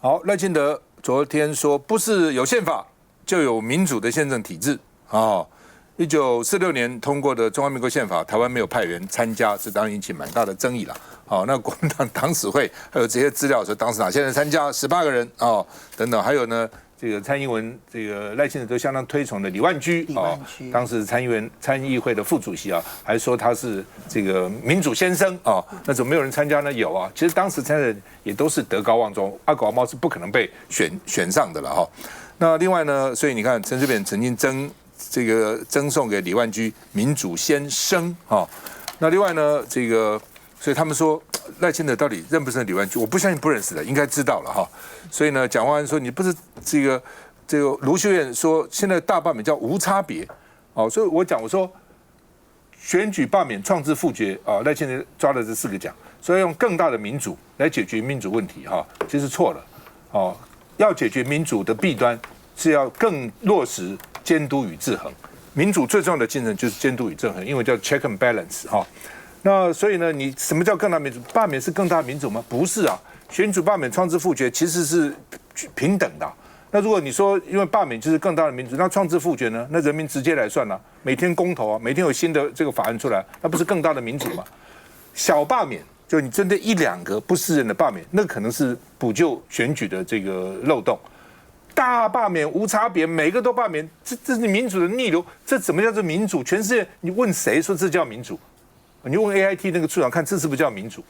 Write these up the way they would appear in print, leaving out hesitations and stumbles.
好，赖清德昨天说，不是有宪法就有民主的宪政体制啊。1946年通过的中华民国宪法，台湾没有派员参加，这当然引起蛮大的争议了。好，那国民党党史会还有这些资料说，当时哪些人参加，18个人啊，等等，还有呢，这个蔡英文、这个赖清德都相当推崇的李万居啊，当时参议会的副主席啊，还说他是这个民主先生啊。那怎么没有人参加呢？有啊，其实当时参的人也都是德高望重，阿狗阿猫是不可能被选上的了哈。那另外呢，所以你看陈水扁曾经赠送给李万居民主先生哈。那另外呢，所以他们说赖清德到底认不认识李万居？我不相信不认识的，应该知道了哈。所以呢，蒋万安说你不是这个卢秀燕说现在大罢免叫无差别哦，所以我说选举罢免创制复决啊，赖清德抓了这4个奖，所以用更大的民主来解决民主问题哈，其实错了哦。要解决民主的弊端，是要更落实监督与制衡。民主最重要的精神就是监督与制衡，因为叫 check and balance 哈。那所以呢，你什么叫更大民主？罢免是更大民主吗？不是啊，选举罢免、创制复决其实是平等的。那如果你说因为罢免就是更大的民主，那创制复决呢？那人民直接来算了，每天公投啊，每天有新的这个法案出来，那不是更大的民主吗？小罢免就你针对1、2个不适任的罢免，那可能是补救选举的这个漏洞。大罢免无差别，每个都罢免，这是民主的逆流，这怎么叫做民主？全世界你问谁说这叫民主？你问 AIT 那个处长看这是不是叫民主？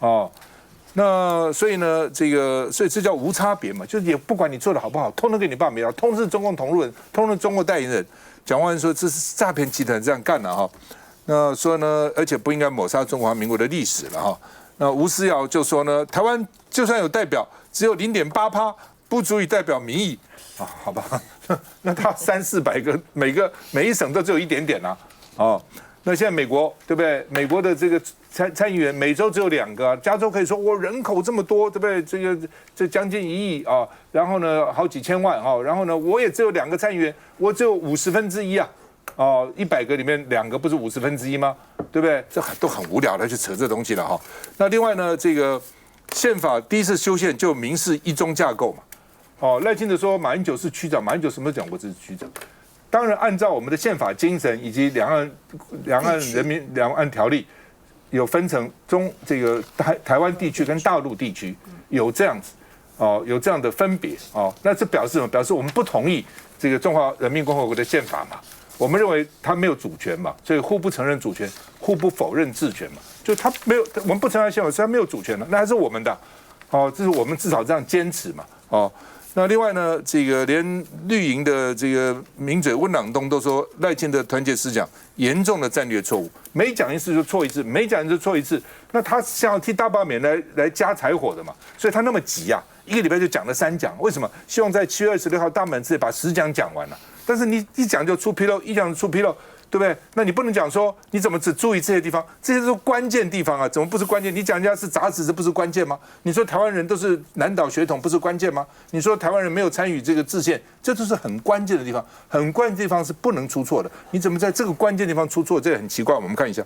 哦，那所以呢，所以这叫无差别嘛，就是也不管你做的好不好，通通给你罢免了，通通是中共同路人，通通是中国代言人。蒋万安说这是诈骗集团这样干的哈。那说呢，而且不应该抹杀中华民国的历史了哈。那吴思瑶就说呢，台湾就算有代表，只有0.8%，不足以代表民意啊，好吧？那他300-400个，每一省都只有一点点啊，哦。那现在美国对不对？美国的这个参议员每州只有2个，加州可以说我人口这么多，对不对？这将近1亿啊，然后呢好几千万啊，然后呢我也只有2个参议员，我只有1/50啊，哦，100个里面2个不是1/50吗？对不对？这都很无聊的去扯这东西了哈。那另外呢，这个宪法第一次修宪就明示一中架构嘛。哦，赖清德说马英九是区长，马英九什么时候讲过这是区长？当然，按照我们的宪法精神以及两岸条例，有分成台湾地区跟大陆地区有这样子哦，有这样的分别哦。那这表示什么？表示我们不同意这个中华人民共和国的宪法嘛？我们认为它没有主权嘛，所以互不承认主权，互不否认治权嘛。就它没有，我们不承认宪法，所以它没有主权了，那还是我们的哦。这是我们至少这样坚持嘛哦。那另外呢，这个连绿营的这个名嘴温朗东都说赖清德团结思想严重的战略错误，每讲一次就错一次，每讲一次错一次。那他想要替大罢免来加柴火的嘛，所以他那么急啊，1个礼拜就讲了3讲，为什么？希望在7月26号大满之前把10讲讲完了。但是你一讲就出纰漏，一讲就出纰漏。对不对？那你不能讲说你怎么只注意这些地方，这些都是关键地方啊，怎么不是关键？你讲人家是杂质，这不是关键吗？你说台湾人都是南岛血统，不是关键吗？你说台湾人没有参与这个制宪，这都是很关键的地方，很关键的地方是不能出错的。你怎么在这个关键地方出错？这也很奇怪。我们看一下。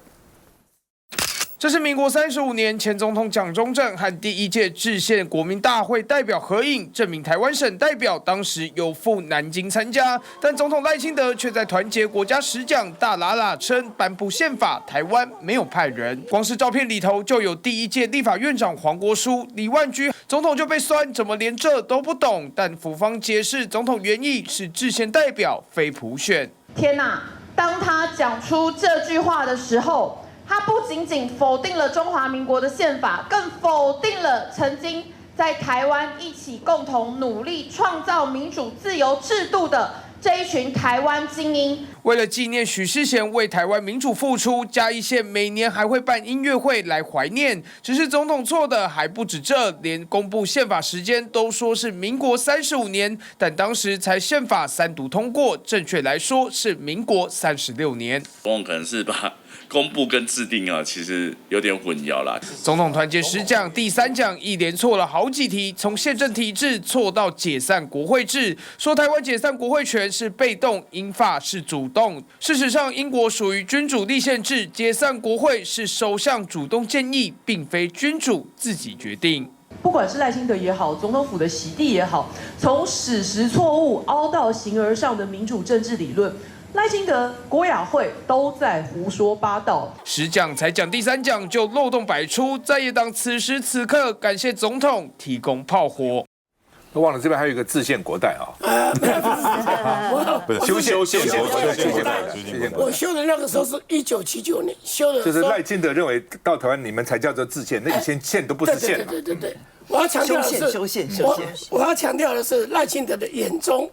这是民国35年前总统蒋中正和第1届制宪国民大会代表合影，证明台湾省代表当时有赴南京参加。但总统赖清德却在团结国家10讲大喇喇称颁布宪法，台湾没有派人。光是照片里头就有第1届立法院长黄国书、李万居，总统就被酸怎么连这都不懂。但府方解释，总统原意是制宪代表，非普选。天哪！当他讲出这句话的时候，他不仅仅否定了中华民国的宪法，更否定了曾经在台湾一起共同努力创造民主自由制度的这一群台湾精英。为了纪念许世贤为台湾民主付出，嘉义县每年还会办音乐会来怀念。只是总统错的还不止这，连公布宪法时间都说是民国35年，但当时才宪法3读通过，正确来说是民国36年。总统可能是把公布跟制定啊，其实有点混淆啦。总统团结10讲第3讲一连错了好几题，从宪政体制错到解散国会制，说台湾解散国会权是被动，英法是主动。事实上，英国属于君主立宪制，解散国会是首相主动建议，并非君主自己决定。不管是赖清德也好，总统府的洗地也好，从史实错误凹到形而上的民主政治理论，赖清德、郭雅慧都在胡说八道。10讲才讲第3讲就漏洞百出，在野党此时此刻感谢总统提供炮火。都忘了这边还有一个制宪国代啊，不是修宪国代，我修的那个时候是1979年修的，就是赖清德认为到台湾你们才叫做制宪，那以前宪都不是宪嘛。对，我要强调的是，我要强调的是赖清德的眼中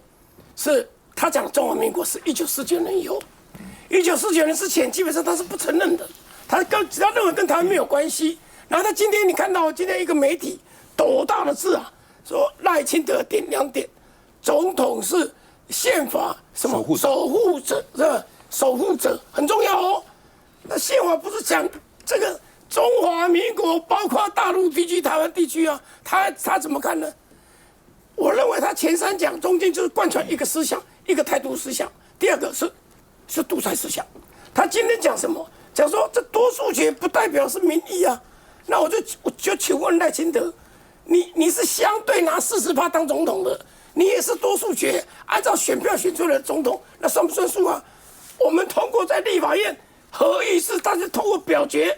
是他讲的中华民国是1949年以后，1949年之前基本上他是不承认的，他认为跟台湾没有关系。然后他今天你看到今天一个媒体斗大的字啊，说赖清德点2点，总统是宪法什么守护者是吧？守护者很重要哦。那宪法不是讲这个中华民国，包括大陆地区、台湾地区啊，他怎么看呢？我认为他前3讲中间就是贯穿一个思想，一个台独思想，第2个是独裁思想。他今天讲什么？讲说这多数决不代表是民意啊。那我就请问赖清德，你是相对拿40%当总统的，你也是多数决，按照选票选出来的总统，那算不算数啊？我们通过在立法院合议是大家通过表决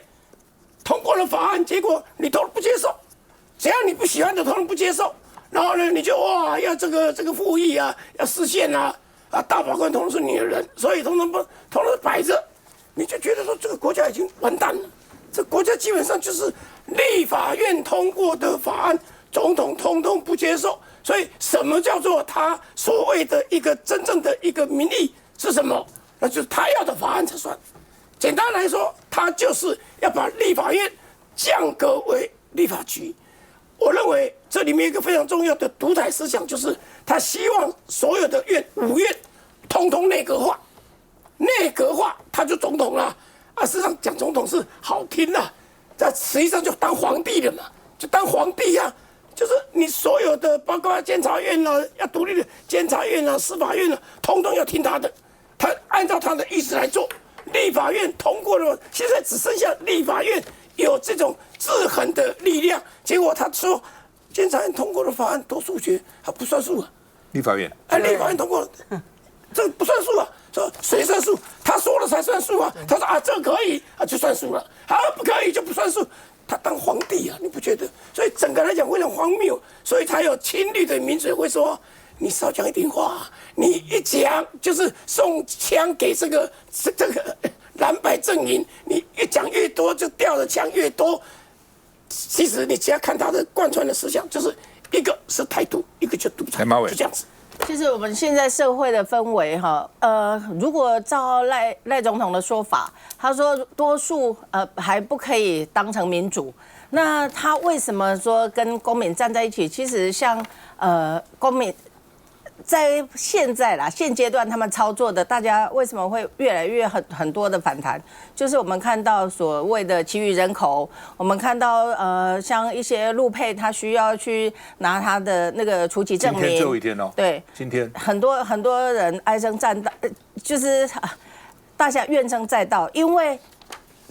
通过了法案，结果你通不接受，只要你不喜欢的通通不接受，然后呢你就哇要这个复议啊，要释宪啊，大法官通通是你的人，所以通通摆着，你就觉得说这个国家已经完蛋了。这国家基本上就是立法院通过的法案，总统通通不接受。所以什么叫做他所谓的一个真正的一个民意是什么？那就是他要的法案才算。简单来说，他就是要把立法院降格为立法局。我认为这里面一个非常重要的独裁思想，就是他希望所有的5院通通内阁化，内阁化他就总统了。事实上讲总统是好听啦，但实际上就当皇帝了嘛，就当皇帝啊，就是你所有的，包括监察院啦，要独立的监察院啦、司法院啦，通通要听他的，他按照他的意思来做。立法院通过了，现在只剩下立法院有这种制衡的力量。结果他说，监察院通过的法案多数决，他不算数啊。立法院，立法院通过了，这个不算数啊。说谁算数？他说了才算数啊！他说这可以就算数了，不可以就不算数。他当皇帝啊，你不觉得？所以整个来讲非常荒谬，所以才有亲绿的民主会说，你少讲一点话，你一讲就是送枪给这个蓝白阵营，你越讲越多，就掉的枪越多。其实你只要看他的贯穿的思想，就是一个是台独，一个就独裁，就这样子。就是我们现在社会的氛围哈，如果照赖总统的说法，他说多数还不可以当成民主，那他为什么说跟公民站在一起？其实像公民在现阶段他们操作的，大家为什么会越来越很多的反弹？就是我们看到所谓的其余人口，我们看到像一些陆配，他需要去拿他的那个除籍证明。今天最后一天哦。对，今天很多人唉声赞道，就是大家怨声载道，因为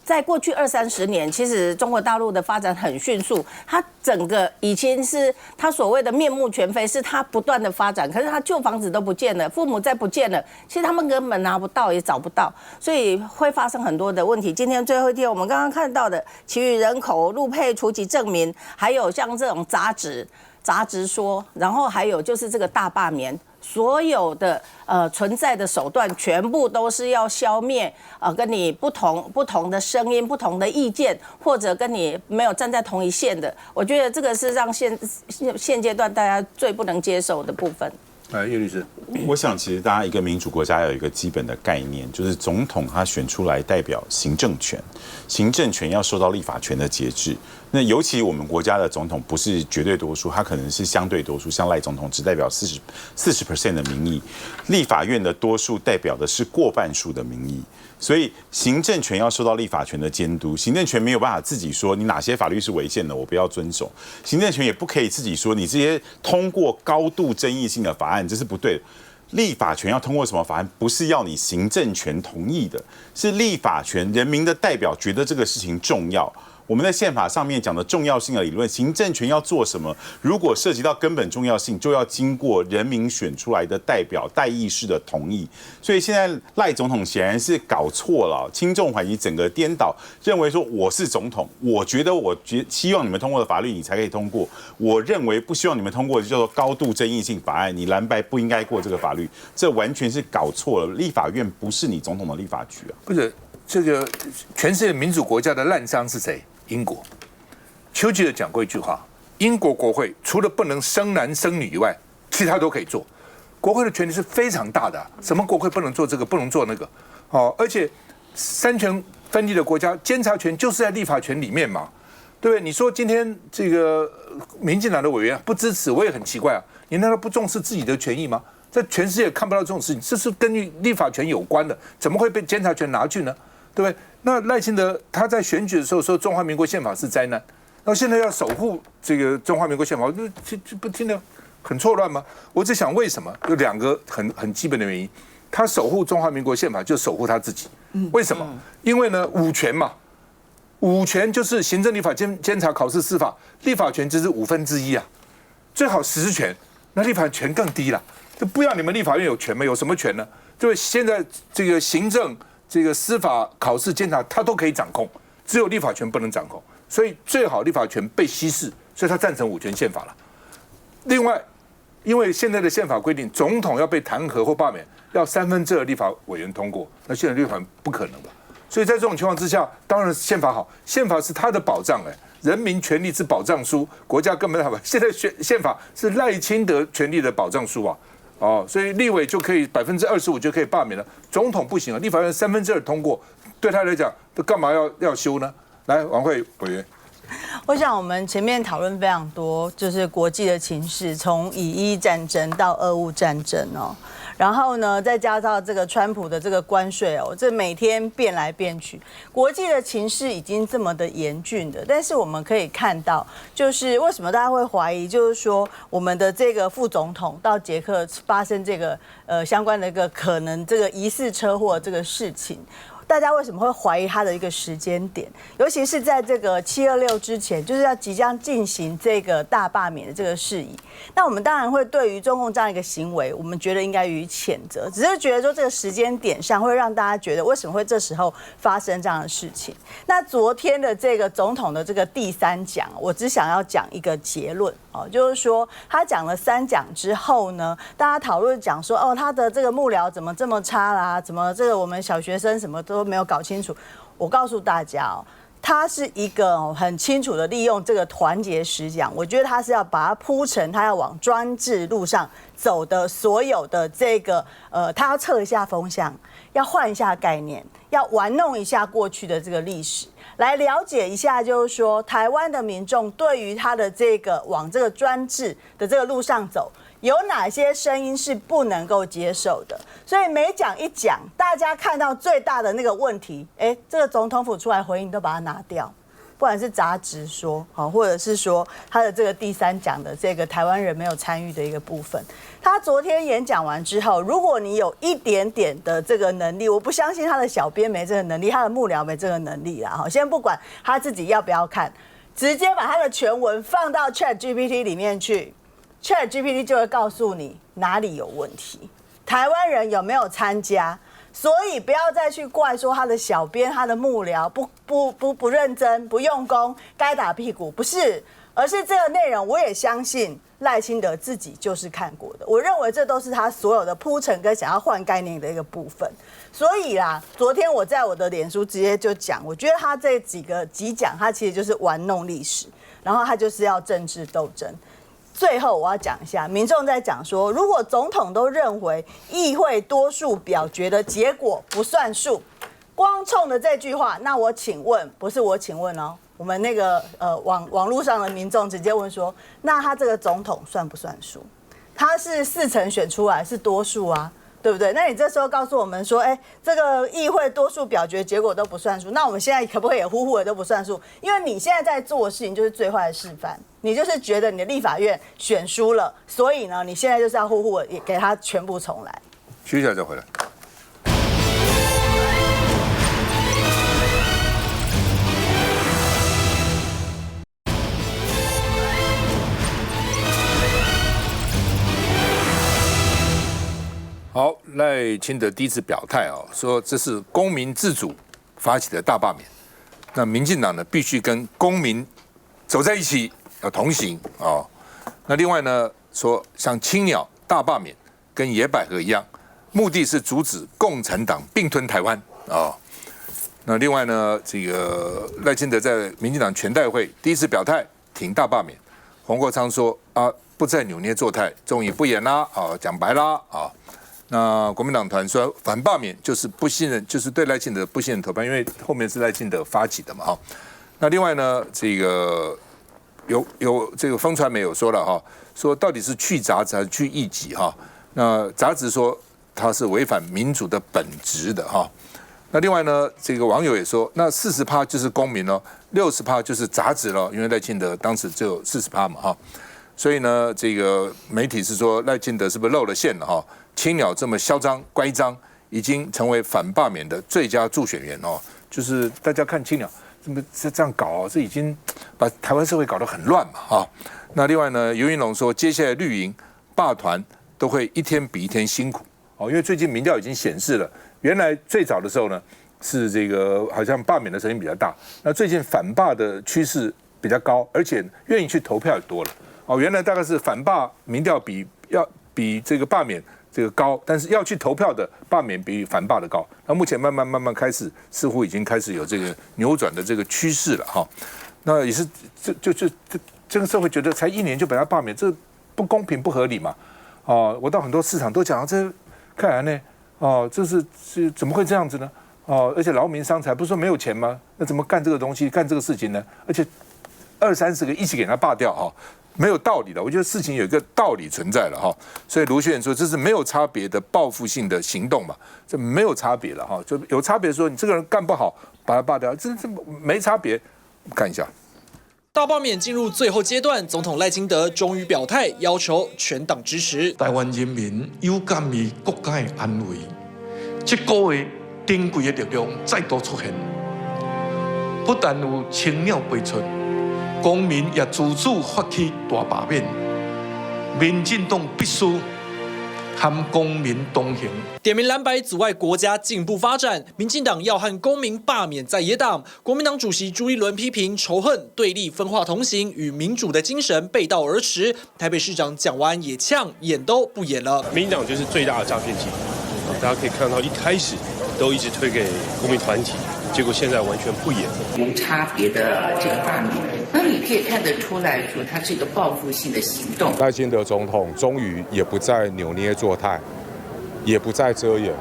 在过去20-30年，其实中国大陆的发展很迅速，它整个已经是它所谓的面目全非，是它不断的发展。可是它旧房子都不见了，父母再不见了，其实他们根本拿不到，也找不到，所以会发生很多的问题。今天最后一天，我们刚刚看到的其余人口、陆配除籍证明，还有像这种杂质说，然后还有就是这个大罢免。所有的存在的手段，全部都是要消灭跟你不同的声音、不同的意见，或者跟你没有站在同一线的。我觉得这个是让现阶段大家最不能接受的部分。叶律师，我想其实大家一个民主国家有一个基本的概念，就是总统他选出来代表行政权，行政权要受到立法权的节制。那尤其我们国家的总统不是绝对多数，他可能是相对多数，像赖总统只代表40% 的民意，立法院的多数代表的是过半数的民意。所以行政权要受到立法权的监督，行政权没有办法自己说你哪些法律是违宪的，我不要遵守。行政权也不可以自己说你这些通过高度争议性的法案这是不对的。立法权要通过什么法案，不是要你行政权同意的，是立法权人民的代表觉得这个事情重要，我们的宪法上面讲的重要性的理论，行政权要做什么？如果涉及到根本重要性，就要经过人民选出来的代表代议士的同意。所以现在赖总统显然是搞错了，轻重缓急整个颠倒，认为说我是总统，我希望你们通过的法律你才可以通过，我认为不希望你们通过的叫做高度争议性法案，你蓝白不应该过这个法律，这完全是搞错了。立法院不是你总统的立法局啊！不是这个全世界民主国家的烂商是谁？英国。丘吉尔讲过一句话：英国国会除了不能生男生女以外，其他都可以做。国会的权力是非常大的，什么国会不能做这个，不能做那个。而且三权分立的国家，监察权就是在立法权里面嘛，对不对？你说今天这个民进党的委员不支持，我也很奇怪啊，你难道不重视自己的权益吗？在全世界看不到这种事情，这是跟立法权有关的，怎么会被监察权拿去呢？对不对？那赖清德他在选举的时候说中华民国宪法是灾难，然后现在要守护这个中华民国宪法，这不听得很错乱吗？我只想为什么有2个很基本的原因，他守护中华民国宪法就守护他自己，为什么？因为呢五权嘛，五权就是行政、立法、监察、考试、司法，立法权就是1/5啊，最好10权，那立法权更低了，就不要你们立法院有权吗？有什么权呢？对，现在这个行政。这个司法、考试、监察，他都可以掌控，只有立法权不能掌控，所以最好立法权被稀释，所以他赞成5权宪法了。另外，因为现在的宪法规定，总统要被弹劾或罢免，要2/3立法委员通过，那现在立法不可能吧？所以在这种情况之下，当然宪法好，宪法是他的保障人民权利之保障书，国家根本好吧？现在宪法是赖清德权利的保障书啊。所以立委就可以25%就可以罢免了，总统不行啊，立法院2/3通过，对他来讲，干嘛要修呢？来，王慧委员。我想我们前面讨论非常多，就是国际的情势，从以伊战争到俄乌战争哦，然后呢，再加上这个川普的这个关税哦，这每天变来变去，国际的情势已经这么的严峻的。但是我们可以看到，就是为什么大家会怀疑，就是说我们的这个副总统到捷克发生这个相关的一个可能这个疑似车祸这个事情。大家为什么会怀疑他的一个时间点？尤其是在这个726之前，就是要即将进行这个大罢免的这个事宜。那我们当然会对于中共这样一个行为，我们觉得应该予以谴责，只是觉得说这个时间点上会让大家觉得为什么会这时候发生这样的事情。那昨天的这个总统的这个第3讲，我只想要讲一个结论哦，就是说他讲了3讲之后呢，大家讨论讲说他的这个幕僚怎么这么差啦，怎么这个我们小学生什么都没有搞清楚。我告诉大家他是一个很清楚的利用这个团结时讲，我觉得他是要把它铺成他要往专制路上走的所有的这个他要测一下风向，要换一下概念，要玩弄一下过去的这个历史，来了解一下，就是说台湾的民众对于他的这个往这个专制的这个路上走，有哪些声音是不能够接受的。所以每讲一讲，大家看到最大的那个问题，这个总统府出来回应都把它拿掉，不管是杂质说好，或者是说他的这个第3讲的这个台湾人没有参与的一个部分。他昨天演讲完之后，如果你有一点点的这个能力，我不相信他的小编没这个能力，他的幕僚没这个能力啦。先不管他自己要不要看，直接把他的全文放到 ChatGPT 里面去，ChatGPT 就会告诉你哪里有问题，台湾人有没有参加。所以不要再去怪说他的小编、他的幕僚不认真、不用功，该打屁股，不是，而是这个内容我也相信赖清德自己就是看过的。我认为这都是他所有的铺陈跟想要换概念的一个部分。所以啦，昨天我在我的脸书直接就讲，我觉得他这几讲，他其实就是玩弄历史，然后他就是要政治斗争。最后我要讲一下，民众在讲说，如果总统都认为议会多数表决的结果不算数，光冲的这句话，那我请问，不是我请问哦，我们那个网络上的民众直接问说，那他这个总统算不算数？他是4成选出来是多数啊，对不对？那你这时候告诉我们说，这个议会多数表决结果都不算数，那我们现在可不可以也呼呼的都不算数？因为你现在在做的事情就是最坏的示范，你就是觉得你的立法院选输了，所以呢，你现在就是要呼呼的也给他全部重来。休息一下再回来。好，赖清德第一次表态说这是公民自主发起的大罢免，那民进党呢必须跟公民走在一起，要同行那另外呢说像青鸟大罢免跟野百合一样，目的是阻止共产党并吞台湾那另外呢，这个赖清德在民进党全代会第一次表态挺大罢免，黄国昌说不再扭捏作态，终于不演啦讲白啦那国民党团说反罢免就是不信任，就是对赖清德不信任投票，因为后面是赖清德发起的嘛那另外呢，这个有这个风传媒有说了说到底是去杂质还是去异己那杂质说它是违反民主的本质的那另外呢，这个网友也说，那40%就是公民60%就是杂质因为赖清德当时只有40%嘛所以呢，这个媒体是说赖清德是不是露了馅了青鸟这么嚣张乖张，已经成为反罢免的最佳助选员就是大家看青鸟这么这样搞这已经把台湾社会搞得很乱嘛那另外呢，游盈隆说，接下来绿营罢团都会一天比一天辛苦因为最近民调已经显示了。原来最早的时候呢，是这个好像罢免的声音比较大，那最近反罢的趋势比较高，而且愿意去投票也多了原来大概是反罢民调比这个罢免这个高，但是要去投票的罢免比反罢的高。那目前慢慢开始，似乎已经开始有这个扭转的这个趋势了那也是这个社会觉得才1年就把它罢免，这不公平不合理嘛我到很多市场都讲这看来呢。这是怎么会这样子呢？而且劳民伤财，不是说没有钱吗？那怎么干这个东西，干这个事情呢？而且20-30个一起给他罢掉没有道理的。我觉得事情有一个道理存在了所以卢秀燕说这是没有差别的报复性的行动嘛，这没有差别了就有差别说你这个人干不好把他罢掉，这没差别。看一下。大罢免进入最后阶段，总统赖清德终于表态，要求全党支持。台湾人民有感于国家的安危，这个月珍贵的力量再度出现，不但有青鸟飞出，公民也自主发起大罢免，民进党必须和公民同行。点名蓝白阻碍国家进步发展，民进党要和公民罢免在野党。国民党主席朱立伦批评仇恨、对立、分化同行，与民主的精神背道而驰。台北市长蒋万安也呛，演都不演了。民进党就是最大的诈骗集团，大家可以看到，一开始都一直推给公民团体，结果现在完全不演。无差别的这个罢免，那你可以看得出来说，它是一个报复性的行动。赖清德总统终于也不再扭捏作态，也不再遮掩了。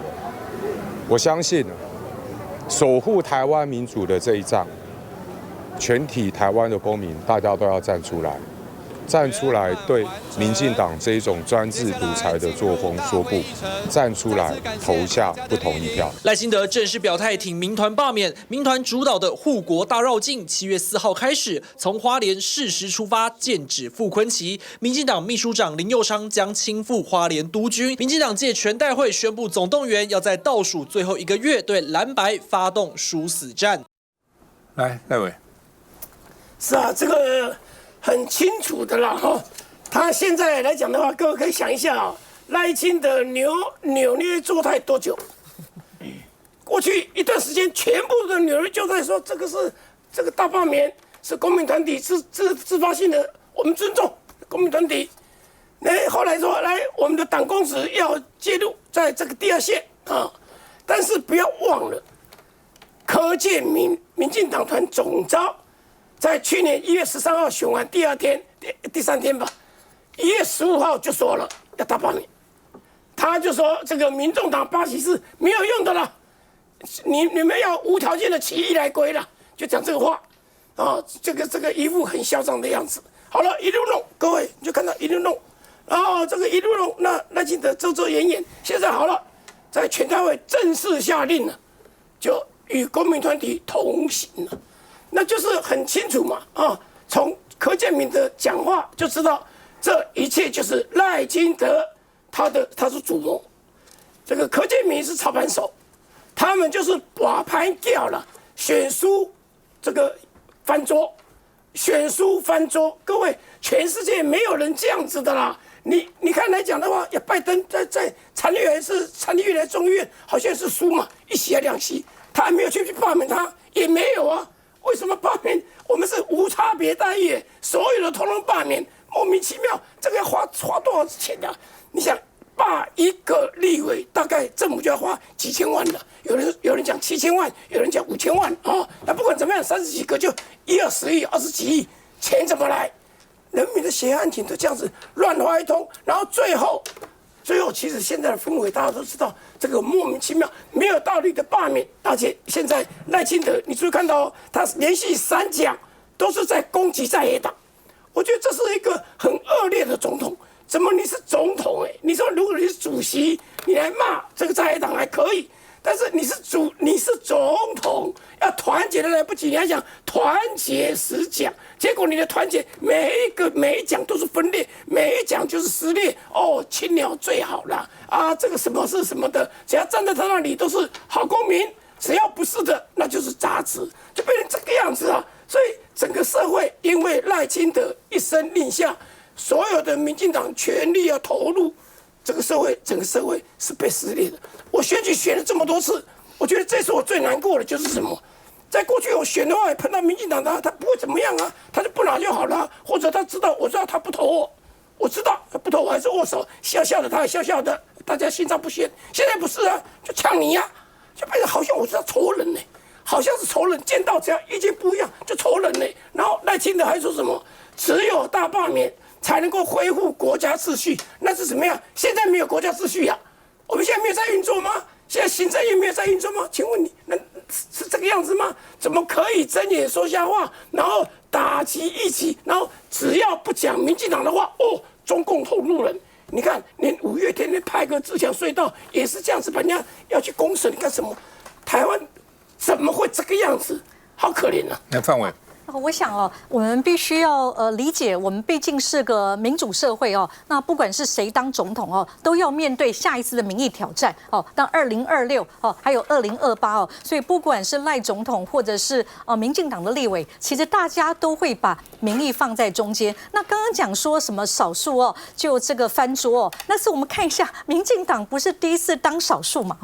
我相信，守护台湾民主的这一仗，全体台湾的公民大家都要站出来。站出来对民进党这一种专制独裁的作风说不，站出来投下不同意票。赖清德正式表态挺民团罢免，民团主导的护国大绕境7月4号开始，从花莲适时出发，剑指傅崐萁。民进党秘书长林右昌将亲赴花莲督军。民进党届全代会宣布总动员，要在倒数最后1个月对蓝白发动殊死战。来，赖委，是啊，这个。很清楚的啦他现在来讲的话，各位可以想一下赖清德扭捏作态多久？过去一段时间，全部的扭捏作态说这个大罢免是公民团体自发性的，我们尊重公民团体。后来说我们的党公职要介入在这个第二线但是不要忘了，柯建民进党团总召。在去年1月13号选完第3天吧，1月15号就说了要大罢免，他就说这个民众党8席是没有用的了，你们要无条件的起义来归了，就讲这个话这个一副很嚣张的样子。好了，一路弄，各位你就看到一路弄，然后这个一路弄，那赖清德遮遮掩掩，现在好了，在全代会正式下令了，就与公民团体同行了。那就是很清楚嘛从柯建铭的讲话就知道，这一切就是赖清德他是主谋，这个柯建铭是操盘手，他们就是把盘掉了，选输这个翻桌，选书翻桌，各位，全世界没有人这样子的啦。你看来讲的话，拜登在参议院来众议院好像是输嘛，1席还2席，他还没有去罢免他，也没有啊。为什么罢免？我们是无差别待遇，所有的通通罢免，莫名其妙，这个要花多少钱啊？你想罢一个立委，大概政府就要花几千万了，有人讲7000万，有人讲5000万啊。那不管怎么样，30几个就10-20亿、20几亿，钱怎么来？人民的血汗钱都这样子乱花一通，然后最后，其实现在的氛围大家都知道，这个莫名其妙、没有道理的罢免，而且现在赖清德，你注意看到哦，他连续3讲都是在攻击在野党，我觉得这是一个很恶劣的总统。怎么你是总统你说如果你是主席，你来骂这个在野党还可以，但是你是总统，要团结的来不及，你还讲团结10讲，结果你的团结每一讲都是分裂，每一讲就是撕裂。哦，青鸟最好啦啊，这个什么是什么的，只要站在他那里都是好公民，只要不是的那就是杂质，就变成这个样子啊。所以整个社会因为赖清德一声令下，所有的民进党全力要投入。整个社会是被撕裂的。我选举选了这么多次，我觉得这次我最难过的就是什么？在过去我选的话，碰到民进党的他不会怎么样啊，他就不拿就好了，或者我知道他不投我，我知道他不投我还是握手，笑笑的，他也笑笑的，大家心照不宣。现在不是啊，就呛你呀，就变成好像我知道仇人呢，好像是仇人，见到只要意见不一样就仇人呢。然后赖清德还说什么，只有大罢免才能够恢复国家秩序，那是怎么样？现在没有国家秩序呀，我们现在没有在运作吗？现在行政院没有在运作吗？请问你，那是这个样子吗？怎么可以睁眼说瞎话，然后打击一起，然后只要不讲民进党的话，中共同路人。你看，连5月天派个自强隧道也是这样子，把人家要去公审，你干什么？台湾怎么会这个样子？好可怜啊！那范伟。我想我们必须要理解，我们毕竟是个民主社会那不管是谁当总统都要面对下一次的民意挑战当2026还有2028所以不管是赖总统或者是民进党的立委，其实大家都会把民意放在中间。那刚刚讲说什么少数就这个翻桌那是我们看一下，民进党不是第一次当少数嘛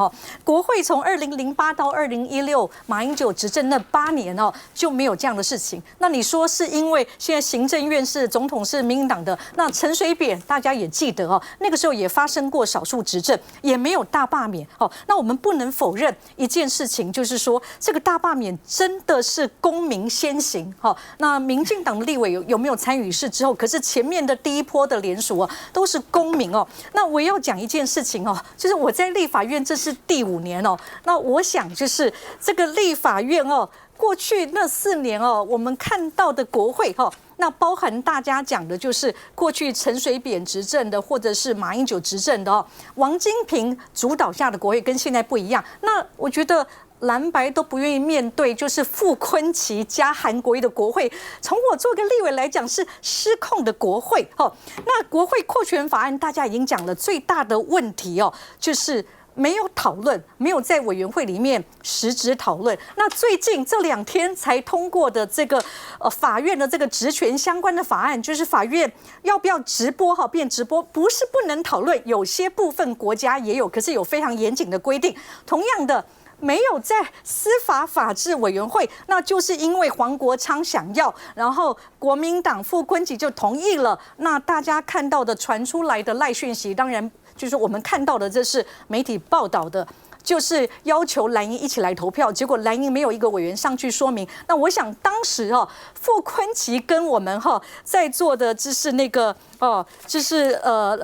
国会从2008到2016马英九执政那8年就没有这样的事情。那你说是因为现在行政院是总统是民进党的，那陈水扁大家也记得那个时候也发生过少数执政，也没有大罢免那我们不能否认一件事情，就是说这个大罢免真的是公民先行那民进党的立委有没有参与是之后，可是前面的第一波的联署都是公民那我要讲一件事情就是我在立法院这是第5年那我想就是这个立法院过去那4年我们看到的国会那包含大家讲的就是过去陈水扁执政的，或者是马英九执政的王金平主导下的国会跟现在不一样。那我觉得蓝白都不愿意面对，就是傅崐萁加韩国瑜的国会，从我做个立委来讲是失控的国会那国会扩权法案大家已经讲了，最大的问题就是没有讨论，没有在委员会里面实质讨论。那最近这2天才通过的这个法院的这个职权相关的法案，就是法院要不要直播变直播，不是不能讨论，有些部分国家也有，可是有非常严谨的规定。同样的，没有在司法法制委员会，那就是因为黄国昌想要，然后国民党傅崐萁就同意了。那大家看到的传出来的赖讯息，当然就是我们看到的，这是媒体报道的，就是要求蓝营一起来投票，结果蓝营没有一个委员上去说明。那我想当时傅崐萁跟我们在座的就是那个就是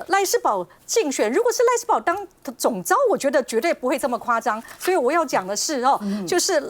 赖士葆竞选，如果是赖士葆当总召，我觉得绝对不会这么夸张。所以我要讲的是就是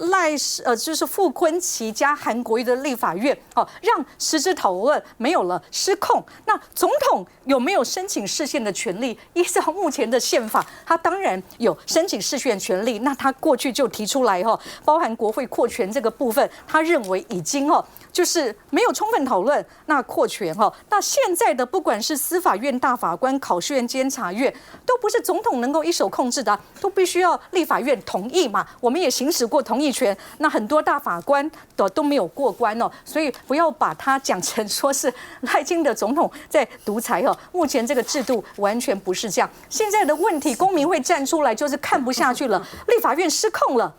就是傅崐萁加韩国瑜的立法院让实质讨论没有了，失控。那总统有没有申请释宪的权利？依照目前的宪法，他当然有申请释续权力，那他过去就提出来包含国会扩权这个部分，他认为已经就是没有充分讨论那扩权那现在的不管是司法院大法官、考试院、监察院，都不是总统能够一手控制的，都必须要立法院同意嘛。我们也行使过同意权，那很多大法官都没有过关所以不要把它讲成说是赖清德总统在独裁目前这个制度完全不是这样。现在的问题，公民会站出来，就是看不下去了，立法院失控了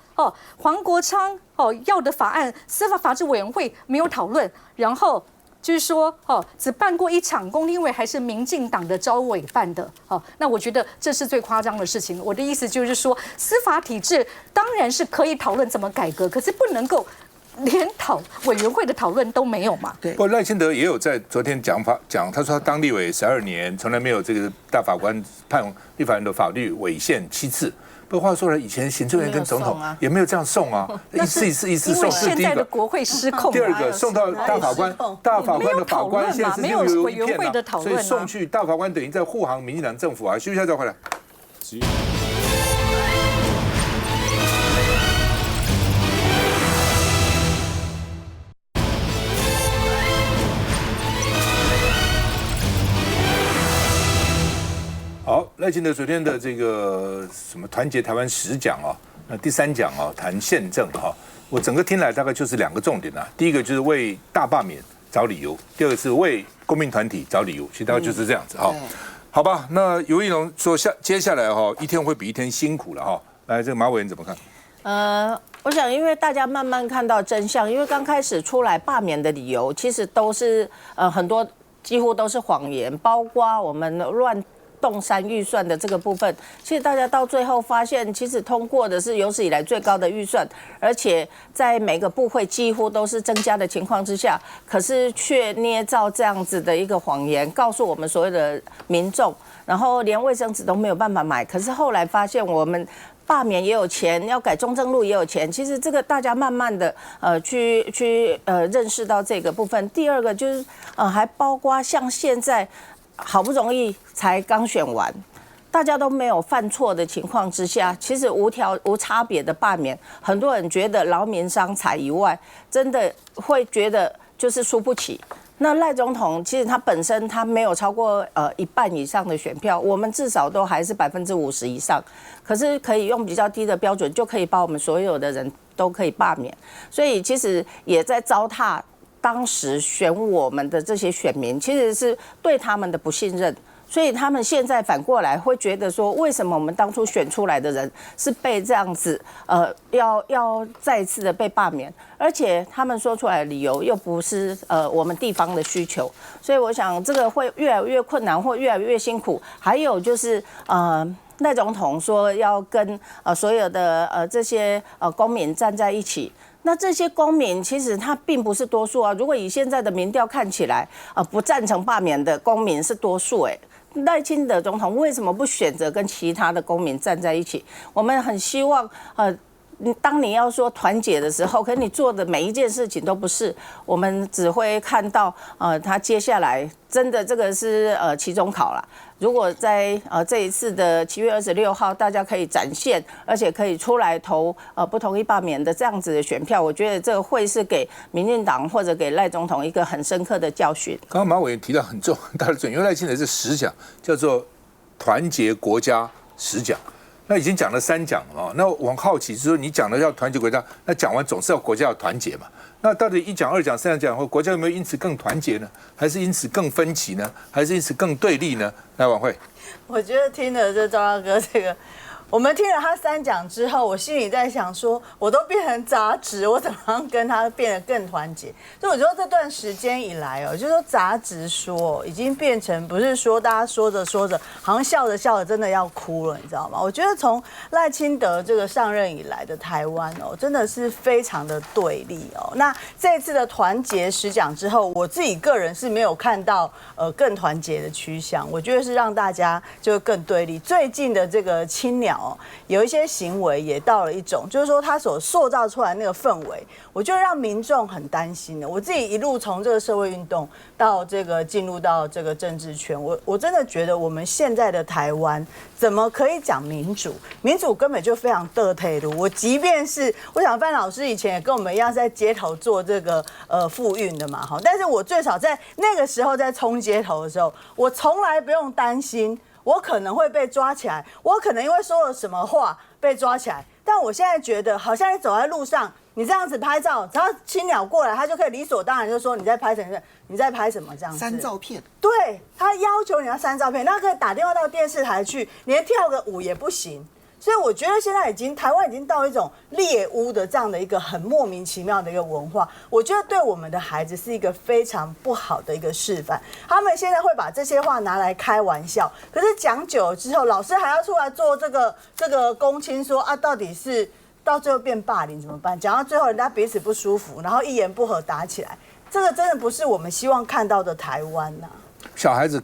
黄国昌要的法案，司法法制委员会没有讨论，然后就是说只办过一场，公听会还是民进党的召委办的那我觉得这是最夸张的事情。我的意思就是说，司法体制当然是可以讨论怎么改革，可是不能够连委员会的讨论都没有嘛。对。不过赖清德也有在昨天讲，他说他当立委12年，从来没有这个大法官判立法院的法律违宪7次。不过话说了，以前行政院跟总统也没有这样送一次送。因为现在的国会失控。第二个送到大法官的法官现在是没有委员会的讨论所以送去大法官等于在护航民进党政府休息一下再回来。好，赖清德昨天的这个什么团结台湾10讲那第3讲谈宪政我整个听来大概就是2个重点第一个就是为大罢免找理由，第二个是为公民团体找理由，其实大概就是这样子好吧，那尤奕农说接下来一天会比一天辛苦了来，这个马委员怎么看？我想，因为大家慢慢看到真相，因为刚开始出来罢免的理由，其实都是很多几乎都是谎言，包括我们乱动3预算的这个部分，其实大家到最后发现，其实通过的是有史以来最高的预算，而且在每个部会几乎都是增加的情况之下，可是却捏造这样子的一个谎言，告诉我们所有的民众，然后连卫生纸都没有办法买。可是后来发现我们罢免也有钱，要改中正路也有钱。其实这个大家慢慢的去认识到这个部分。第二个就是还包括像现在。好不容易才刚选完，大家都没有犯错的情况之下，其实无差别的罢免，很多人觉得劳民伤财以外，真的会觉得就是输不起。那赖总统其实他本身他没有超过1半以上的选票，我们至少都还是50%以上，可是可以用比较低的标准就可以把我们所有的人都可以罢免，所以其实也在糟蹋。当时选我们的这些选民，其实是对他们的不信任，所以他们现在反过来会觉得说，为什么我们当初选出来的人是被这样子，要再次的被罢免，而且他们说出来的理由又不是我们地方的需求，所以我想这个会越来越困难，或越来越辛苦。还有就是赖总统说要跟所有的这些公民站在一起。那这些公民其实他并不是多数如果以现在的民调看起来，不赞成罢免的公民是多数赖清德总统为什么不选择跟其他的公民站在一起？我们很希望当你要说团结的时候，可是你做的每一件事情都不是，我们只会看到他接下来真的这个是期中考啦。如果在这一次的7月26号，大家可以展现，而且可以出来投不同意罢免的这样子的选票，我觉得这个会是给民进党或者给赖总统一个很深刻的教训。刚刚马委员提到很大的准，因为赖清德是10讲，叫做团结国家10讲。那已经讲了3讲了那我很好奇，就是说你讲的要团结国家，那讲完总是要国家要团结嘛？那到底1讲、2讲、3讲后，国家有没有因此更团结呢？还是因此更分歧呢？还是因此更对立呢？来，晚会。我觉得听了这赵大哥这个。我们听了他3讲之后，我心里在想说，我都变成杂质，我怎么样跟他变得更团结？所以我觉得这段时间以来就是说杂质说已经变成不是说大家说着说着，好像笑着笑着真的要哭了，你知道吗？我觉得从赖清德这个上任以来的台湾真的是非常的对立那这次的团结10讲之后，我自己个人是没有看到更团结的趋向，我觉得是让大家就更对立。最近的这个青鸟。讲哦，有一些行为也到了一种，就是说他所塑造出来那个氛围，我觉得让民众很担心的。我自己一路从这个社会运动到这个进入到这个政治圈，我真的觉得我们现在的台湾怎么可以讲民主？民主根本就非常得体的。我即便是我想范老师以前也跟我们一样是在街头做这个复运的嘛，哈，但是我最少在那个时候在冲街头的时候，我从来不用担心我可能会被抓起来，我可能因为说了什么话被抓起来。但我现在觉得，好像你走在路上，你这样子拍照，只要青鸟过来，他就可以理所当然就说你在拍什么，你在拍什么这样子。删照片。对，他要求你要删照片，那可以打电话到电视台去，连跳个舞也不行。所以我觉得现在台湾已经到一种猎巫的这样的一个很莫名其妙的一个文化，我觉得对我们的孩子是一个非常不好的一个示范。他们现在会把这些话拿来开玩笑，可是讲久了之后，老师还要出来做这个公亲说啊，到底是到最后变霸凌怎么办？讲到最后人家彼此不舒服，然后一言不合打起来，这个真的不是我们希望看到的台湾呐。小孩子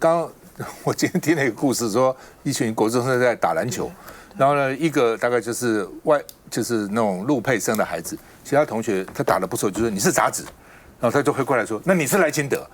我今天听了一个故事，说一群国中生在打篮球。然后呢，一个大概就是那种陆配生的孩子，其他同学他打得不错，就说你是杂子，然后他就会过来说，那你是赖清德，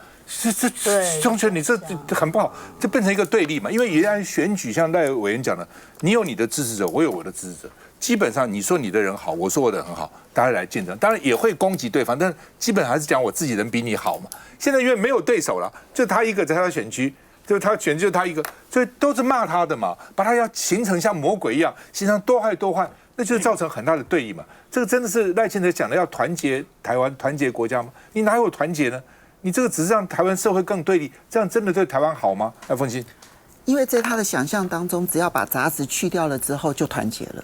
同学你这很不好，就变成一个对立嘛。因为一旦选举，像赖委员讲的，你有你的支持者，我有我的支持者，基本上你说你的人好，我说我的人很好，大家来竞争，当然也会攻击对方，但基本上还是讲我自己人比你好嘛。现在因为没有对手了，就他一个在他的选区。就是他选就他一个，所以都是骂他的嘛，把他要形成像魔鬼一样，形成多坏多坏，那就造成很大的对立嘛。这个真的是赖清德讲的要团结台湾、团结国家吗？你哪有团结呢？你这个只是让台湾社会更对立，这样真的对台湾好吗？赖凤馨，因为在他的想象当中，只要把杂质去掉了之后就团结了，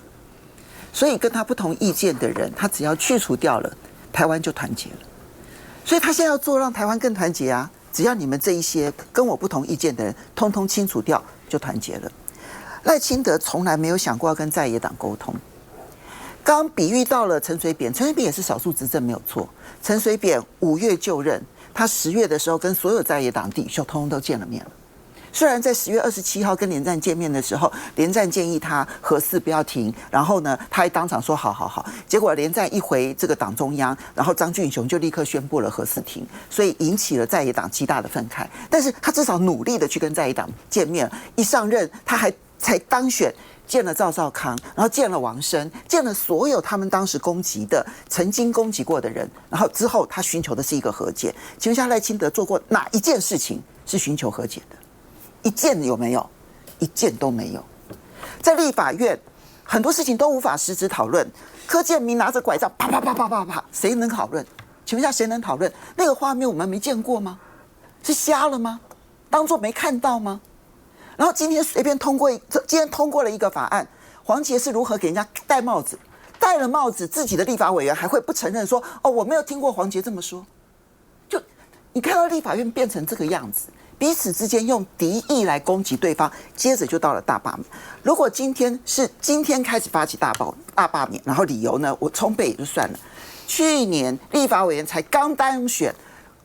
所以跟他不同意见的人，他只要去除掉了，台湾就团结了。所以他现在要做让台湾更团结啊。只要你们这一些跟我不同意见的人通通清除掉，就团结了。赖清德从来没有想过要跟在野党沟通。刚比喻到了陈水扁，陈水扁也是少数执政没有错。陈水扁5月就任，他10月的时候跟所有在野党领袖通通都见了面了。虽然在10月27号跟连战见面的时候，连战建议他核四不要停，然后呢，他还当场说好，结果连战一回这个党中央，然后张俊雄就立刻宣布了核四停，所以引起了在野党极大的愤慨。但是他至少努力的去跟在野党见面，一上任他才当选。见了赵少康，然后见了王生，见了所有他们当时曾经攻击过的人，然后之后他寻求的是一个和解。请问一下，赖清德做过哪一件事情是寻求和解的？一件有没有？一件都没有。在立法院，很多事情都无法实质讨论。柯建铭拿着拐杖，啪，谁能讨论？请问一下，谁能讨论？那个画面我们没见过吗？是瞎了吗？当作没看到吗？然后今天随便通过了一个法案，黄捷是如何给人家戴帽子？戴了帽子，自己的立法委员还会不承认说，哦，我没有听过黄捷这么说。就你看到立法院变成这个样子，彼此之间用敌意来攻击对方，接着就到了大罢免。如果今天开始发起大罢免，然后理由呢，我充背也就算了。去年立法委员才刚当选，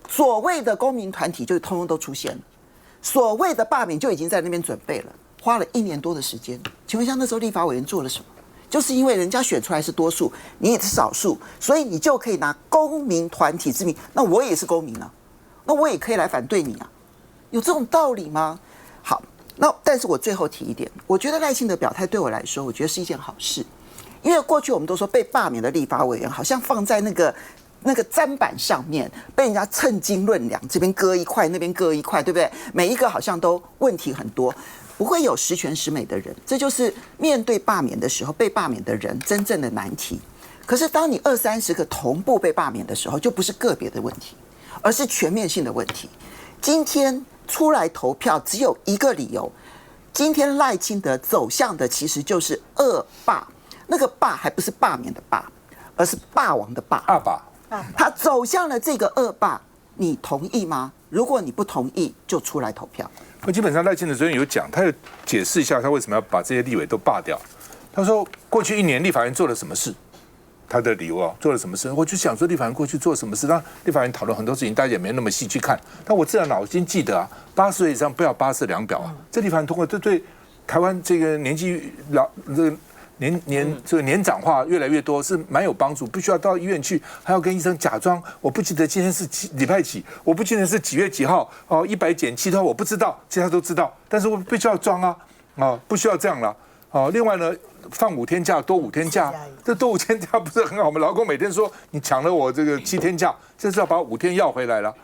所谓的公民团体就通通都出现了。所谓的罢免就已经在那边准备了，花了1年多的时间。请问一下，那时候立法委员做了什么？就是因为人家选出来是多数，你也是少数，所以你就可以拿公民团体之名。那我也是公民啊，那我也可以来反对你啊，有这种道理吗？好，那但是我最后提一点，我觉得赖清德表态对我来说，我觉得是一件好事，因为过去我们都说被罢免的立法委员好像放在那个砧板上面，被人家称斤论两，这边割一块，那边割一块，对不对？每一个好像都问题很多，不会有十全十美的人，这就是面对罢免的时候，被罢免的人真正的难题。可是当你20-30个同步被罢免的时候，就不是个别的问题，而是全面性的问题。今天出来投票只有一个理由，今天赖清德走向的其实就是恶霸，那个霸还不是罢免的霸，而是霸王的霸。二霸。他走向了这个恶霸，你同意吗？如果你不同意，就出来投票。基本上赖清德昨天有讲，他有解释一下他为什么要把这些立委都罢掉。他说过去1年立法院做了什么事，他的理由啊，做了什么事？我就想说立法院过去做什么事，让立法院讨论很多事情，大家也没那么细去看。但我自然脑筋记得啊，80岁以上不要84两表啊，这立法院通过，这对台湾这个年纪这个年长化越来越多，是蛮有帮助。必须要到医院去，还要跟医生假装我不记得今天是礼拜几，我不记得是几月几号哦，100减7的话我不知道，其他都知道，但是我必须要装啊，不需要这样了。另外呢，放5天假，多5天假，这多5天假不是很好吗？劳工每天说你抢了我这个7天假，这是要把5天要回来了。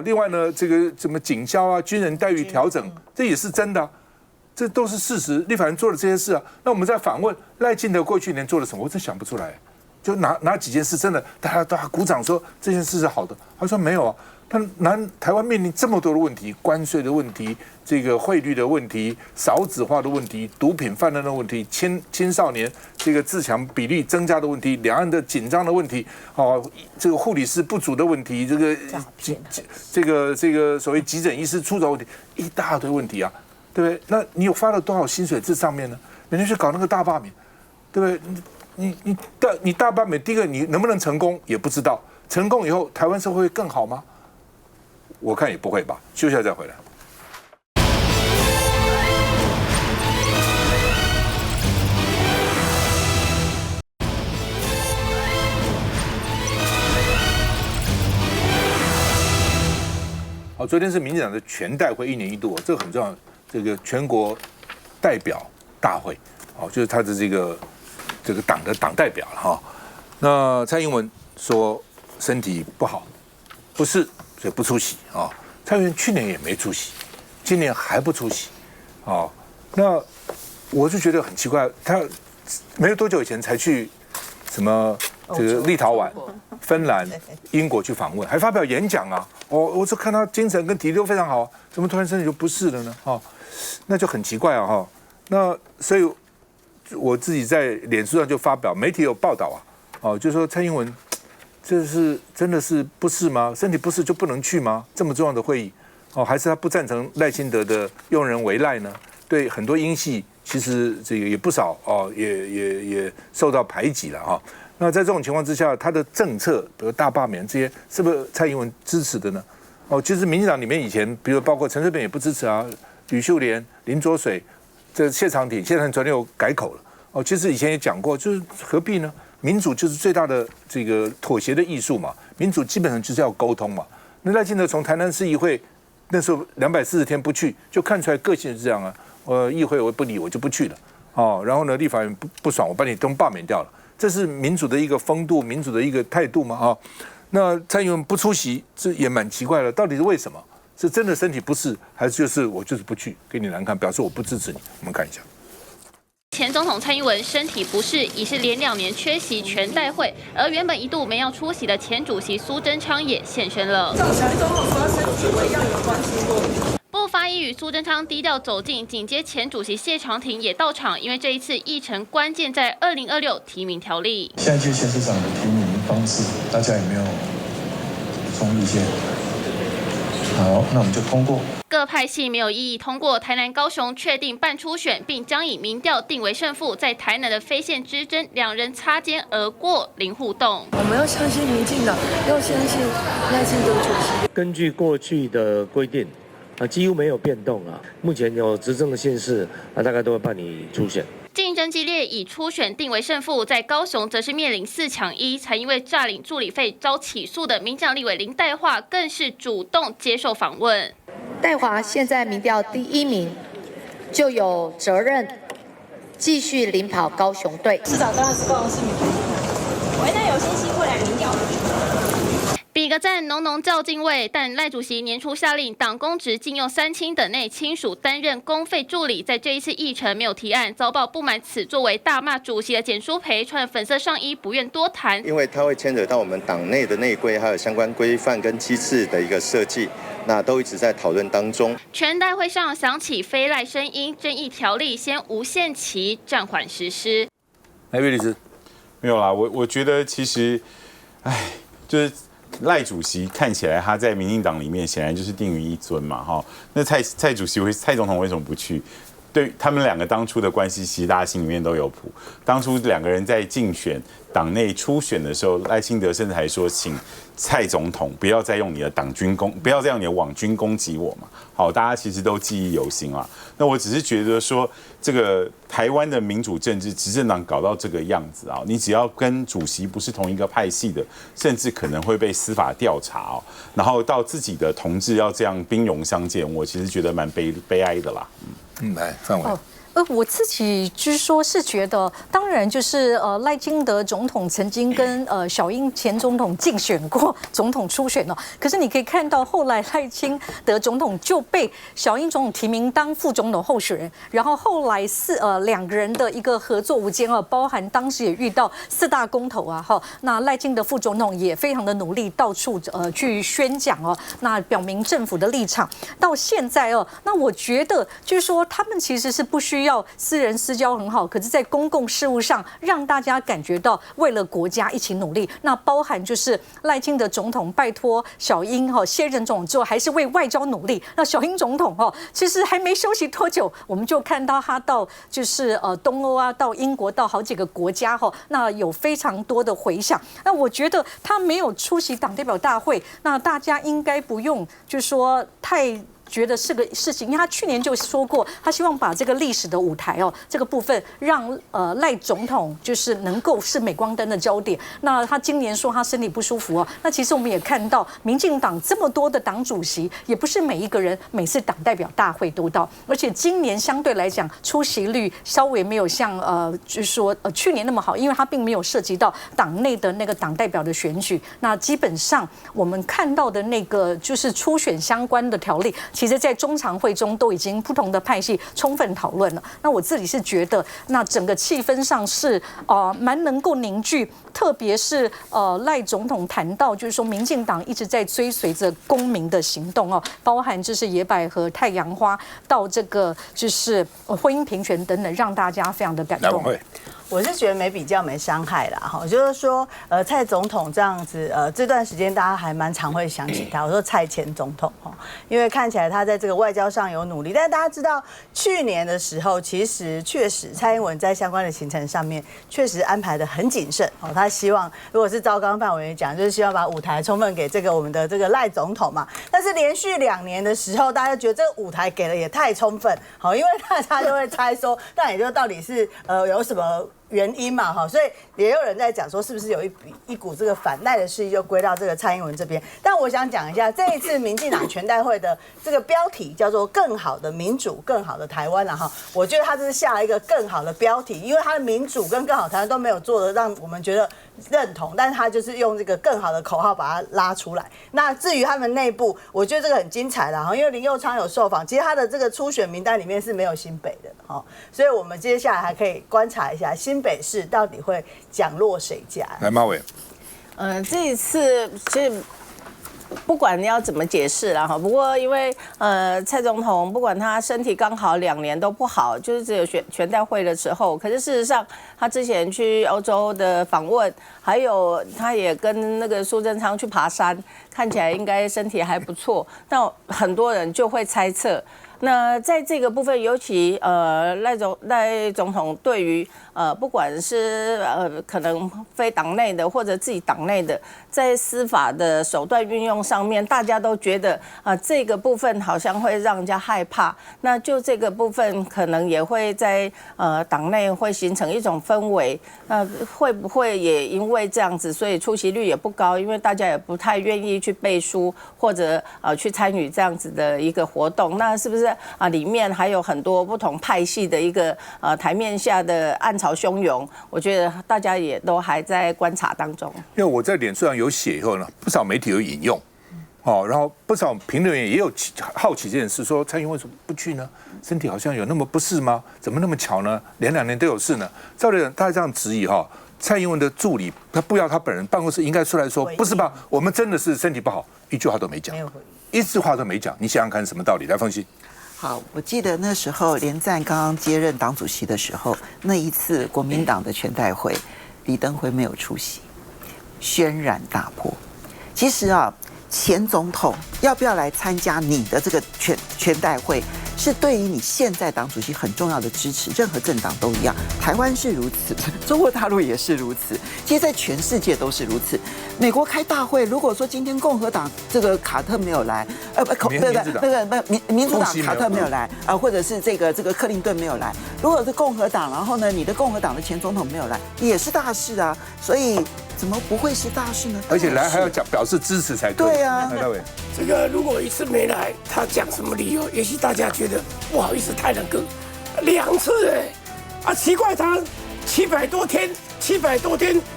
另外呢，这个什么警消啊、军人待遇调整，这也是真的，这都是事实。立法院做了这些事啊，那我们再反问赖清德过去年做了什么，我真想不出来。就哪几件事真的大家都鼓掌说这件事是好的，他说没有啊。台湾面临这么多的问题，关税的问题，这个汇率的问题，少子化的问题，毒品泛滥的问题，青少年这个自强比例增加的问题，两岸的紧张的问题，这个护理师不足的问题，这个所谓急诊医师出走问题，一大堆问题啊，对不对？那你有发了多少薪水这上面呢？每天去搞那个大罢免，对不对？你大罢免，第一个你能不能成功也不知道，成功以后台湾社会会更好吗？我看也不会吧，休息下再回来。好，昨天是民进党的全代会1年1度，这个很重要，这个全国代表大会，就是他的这个党的党代表了哈。那蔡英文说身体不好，不是。所以不出席啊，蔡英文去年也没出席，今年还不出席啊。那我就觉得很奇怪，他没有多久以前才去什么这个立陶宛、芬兰、英国去访问，还发表演讲啊。我是看他精神跟体力都非常好，怎么突然身体就不适了呢？那就很奇怪啊哈。那所以我自己在脸书上就发表，媒体有报道啊，就说蔡英文。这是真的是不是吗？身体不适就不能去吗？这么重要的会议，还是他不赞成赖清德的用人为赖呢？对很多英系其实这个也不少也受到排挤了哈。那在这种情况之下，他的政策比如大罢免这些，是不是蔡英文支持的呢？其实民进党里面以前，比如包括陈水扁也不支持啊，吕秀莲、林濁水，这谢长廷昨天又改口了。其实以前也讲过，就是何必呢？民主就是最大的这个妥协的艺术嘛，民主基本上就是要沟通嘛。那赖清德从台南市议会那时候240天不去，就看出来个性是这样啊。议会我不理，我就不去了。然后呢，立法院不爽，我把你都罢免掉了。这是民主的一个风度，民主的一个态度嘛那蔡英文不出席，这也蛮奇怪的，到底是为什么？是真的身体不适，还是就是我就是不去，给你难看，表示我不支持你？我们看一下。前总统蔡英文身体不适，已是连2年缺席全代会，而原本一度没要出席的前主席苏贞昌也现身了。不发一语，苏贞昌低调走近，紧接前主席谢长廷也到场，因为这一次议程关键在2026提名条例。下一届县市长的提名方式，大家有没有补充意见？好，那我们就通过。各派系没有异议通过，台南、高雄确定办初选，并将以民调定为胜负。在台南的非线之争，两人擦肩而过，零互动。我们要相信民进党，要相信赖清德主席。根据过去的规定，几乎没有变动啊。目前有执政的县市大概都会办理初选。竞争激烈，以初选定为胜负。在高雄，则是面临4抢1，才因为诈领助理费遭起诉的民进党立委林岱樺，更是主动接受访问。岱樺现在民调第1名，就有责任继续领跑高雄队。市长当然是高雄市民。我那有先辛苦来民调。比个赞，浓浓较劲味。但赖主席年初下令党公职禁用3亲等内亲属担任公费助理，在这一次议程没有提案，遭报不满此作为，大骂主席的简书培穿粉色上衣，不愿多谈。因为它会牵扯到我们党内的内规，还有相关规范跟机制的一个设计，那都一直在讨论当中。全代会上响起非赖声音，争议条例先无限期暂缓实施。来，魏律师，没有啦，我觉得其实，就是赖主席看起来他在民进党里面显然就是定于一尊嘛，那蔡主席蔡总统为什么不去？对他们两个当初的关系，其实大家心里面都有谱。当初两个人在竞选党内初选的时候，赖清德甚至还说，请蔡总统不要再用你的不要再用你的网军攻击我嘛。好，大家其实都记忆犹新啦。那我只是觉得说，这个台湾的民主政治，执政党搞到这个样子啊，你只要跟主席不是同一个派系的，甚至可能会被司法调查哦。然后到自己的同志要这样兵戎相见，我其实觉得蛮悲哀的啦。来，范伟。我自己据说是觉得，当然就是赖清德总统曾经跟小英前总统竞选过总统初选哦。可是你可以看到，后来赖清德总统就被小英总统提名当副总统候选人，然后后来两个人的一个合作无间哦，包含当时也遇到4大公投啊哈。那赖清德副总统也非常的努力，到处去宣讲哦，那表明政府的立场。到现在哦，那我觉得就是说他们其实是不需要私人私交很好，可是在公共事务上让大家感觉到为了国家一起努力。那包含就是赖清德总统拜托小英卸任总统之后，还是为外交努力。那小英总统其实还没休息多久，我们就看到他到就是东欧啊，到英国，到好几个国家那有非常多的回响。那我觉得他没有出席党代表大会，那大家应该不用就是说太觉得是个事情，因为他去年就说过，他希望把这个历史的舞台这个部分让赖总统就是能够是镁光灯的焦点。那他今年说他身体不舒服那其实我们也看到，民进党这么多的党主席，也不是每一个人每次党代表大会都到，而且今年相对来讲出席率稍微没有像就是说去年那么好，因为他并没有涉及到党内的那个党代表的选举。那基本上我们看到的那个就是初选相关的条例，其实在中常会中都已经不同的派系充分讨论了。那我自己是觉得，那整个气氛上是蛮能够凝聚，特别是赖总统谈到，就是说民进党一直在追随着公民的行动包含就是野百合、太阳花到这个就是婚姻平权等等，让大家非常的感动。我是觉得没比较没伤害啦，就是说，蔡总统这样子，这段时间大家还蛮常会想起他。我说蔡前总统因为看起来他在这个外交上有努力，但是大家知道，去年的时候，其实确实蔡英文在相关的行程上面确实安排的很谨慎他希望，如果是照刚范委员讲，就是希望把舞台充分给这个我们的这个赖总统嘛。但是连续2年的时候，大家觉得这个舞台给的也太充分，因为大家就会猜说，那也就到底是有什么原因嘛所以也有人在讲说，是不是有一股这个反赖的势力就归到这个蔡英文这边？但我想讲一下，这一次民进党全代会的这个标题叫做"更好的民主，更好的台湾"我觉得他这是下了一个更好的标题，因为他的民主跟更好台湾都没有做的让我们觉得认同，但是他就是用这个更好的口号把它拉出来。那至于他们内部，我觉得这个很精彩啦因为林右昌有受访，其实他的这个初选名单里面是没有新北的所以我们接下来还可以观察一下新北市到底会奖落谁家。来，马伟。这一次其实不管你要怎么解释啦不过因为蔡总统不管他身体刚好2年都不好，就是只有全代会的时候，可是事实上他之前去欧洲的访问，还有他也跟那个苏贞昌去爬山，看起来应该身体还不错。那很多人就会猜测，那在这个部分，尤其赖总统对于不管是可能非党内的或者自己党内的，在司法的手段运用上面，大家都觉得这个部分好像会让人家害怕。那就这个部分可能也会在党内会形成一种氛围。那会不会也因为这样子，所以出席率也不高？因为大家也不太愿意去背书或者去参与这样子的一个活动。那是不是里面还有很多不同派系的一个台面下的暗潮汹涌？我觉得大家也都还在观察当中。因为我在脸书上有写以后呢，不少媒体有引用，然后不少评论员也有好奇这件事，说蔡英文为什么不去呢？身体好像有那么不适吗？怎么那么巧呢？连2年都有事呢？照理大家这样质疑蔡英文的助理他不要他本人办公室应该出来说，不是吧？我们真的是身体不好，一句话都没讲，一句话都没讲。你想想看什么道理？来分析。好，我记得那时候连战刚刚接任党主席的时候，那一次国民党的全代会，李登辉没有出席，轩然大波。其实前总统要不要来参加你的这个全代会，是对于你现在党主席很重要的支持，任何政党都一样。台湾是如此，中国大陆也是如此，其实在全世界都是如此。美国开大会，如果说今天共和党这个卡特没有来，民主党卡特没有来，或者是这个克林顿没有来，如果是共和党，然后呢，你的共和党的前总统没有来，也是大事啊。所以怎么不会是大事呢？而且来还要表示支持才对。对啊，这个如果一次没来，他讲什么理由？也许大家觉得不好意思太那个，2次奇怪他700多天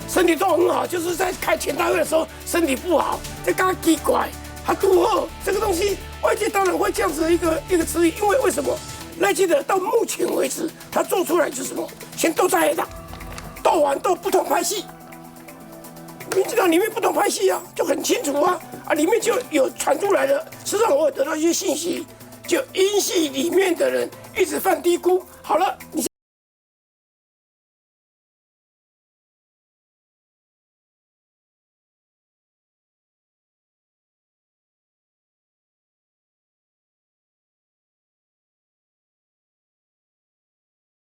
身体都很好，就是在开全大会的时候身体不好，这刚奇怪，他如何这个东西，外界当然会这样子的一个质疑，因为什么？赖清德到目前为止，他做出来就是什么？先斗在野党，斗完斗不同派系。民进党里面不同派系啊，就很清楚啊，里面就有传出来的。事实上，我有得到一些信息，就英系里面的人一直犯低估。好了，你。